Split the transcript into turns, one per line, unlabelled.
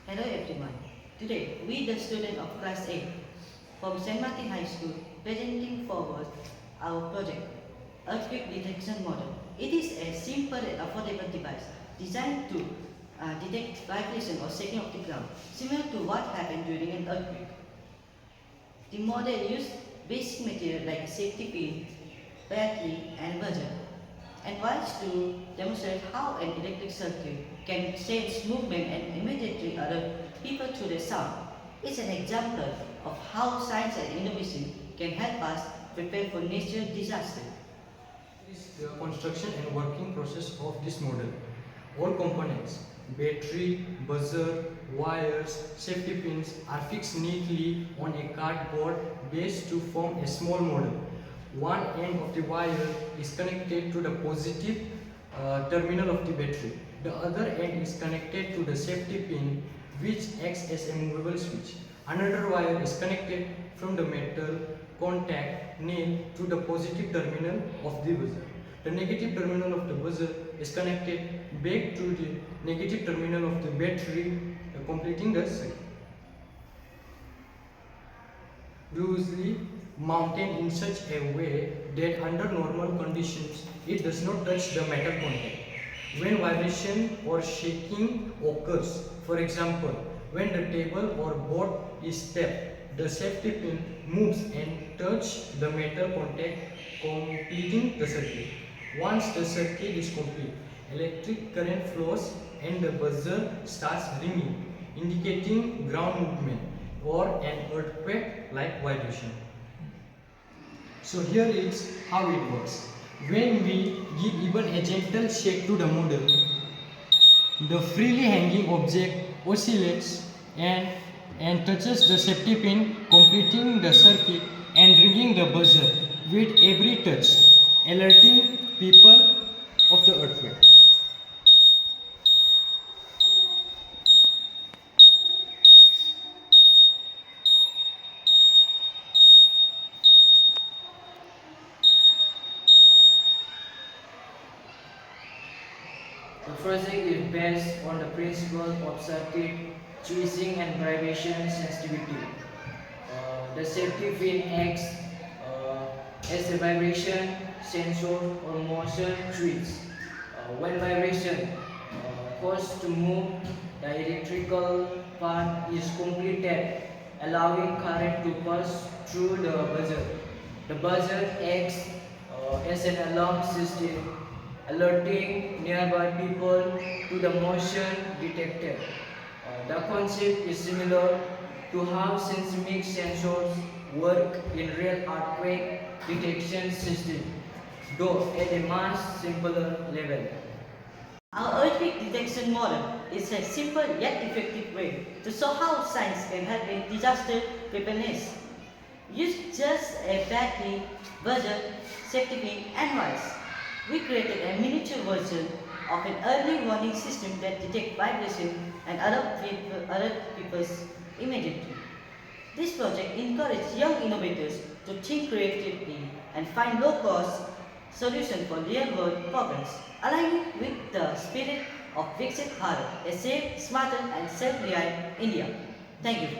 Hello everyone. Today, we the students of class 8 from St. Martin High School presenting forward our project, Earthquake Detection Model. It is a simple and affordable device designed to detect vibration or shaking of the ground, similar to what happened during an earthquake. The model used basic material like a safety pin, battery and buzzer, and wants to demonstrate how an electric circuit can sense movement and immediately alert people through the sound. It's an example of how science and innovation can help us prepare for natural disaster.
This is the construction and working process of this model. All components, battery, buzzer, wires, safety pins are fixed neatly on a cardboard base to form a small model. One end of the wire is connected to the positive terminal of the battery. The other end is connected to the safety pin, which acts as a movable switch. Another wire is connected from the metal contact nail to the positive terminal of the buzzer. The negative terminal of the buzzer is connected back to the negative terminal of the battery, completing the circuit. Usually mounted in such a way that under normal conditions it does not touch the metal contact. When vibration or shaking occurs, for example, when the table or board is tapped, the safety pin moves and touches the metal contact, completing the circuit. Once the circuit is complete, electric current flows and the buzzer starts ringing, indicating ground movement or an earthquake-like vibration. So here is how it works. When we give even a gentle shake to the model, the freely hanging object oscillates and touches the safety pin, completing the circuit and ringing the buzzer with every touch, alerting people of the earthquake.
The project is based on the principle of circuit switching and vibration sensitivity. The safety pin acts as a vibration sensor or motion switch. When vibration causes to move, the electrical part is completed, allowing current to pass through the buzzer. The buzzer acts as an alarm system, alerting nearby people to the motion detected. The concept is similar to how seismic sensors work in real earthquake detection system, though at a much simpler level.
Our earthquake detection model is a simple yet effective way to show how science can help in disaster preparedness. Use just a battery, buzzer, safety pin and wires. We created a miniature version of an early warning system that detects vibration and alert people immediately. This project encourages young innovators to think creatively and find low-cost solutions for real-world problems, aligning with the spirit of Viksit Bharat, a safe, smarter and self-reliant India. Thank you.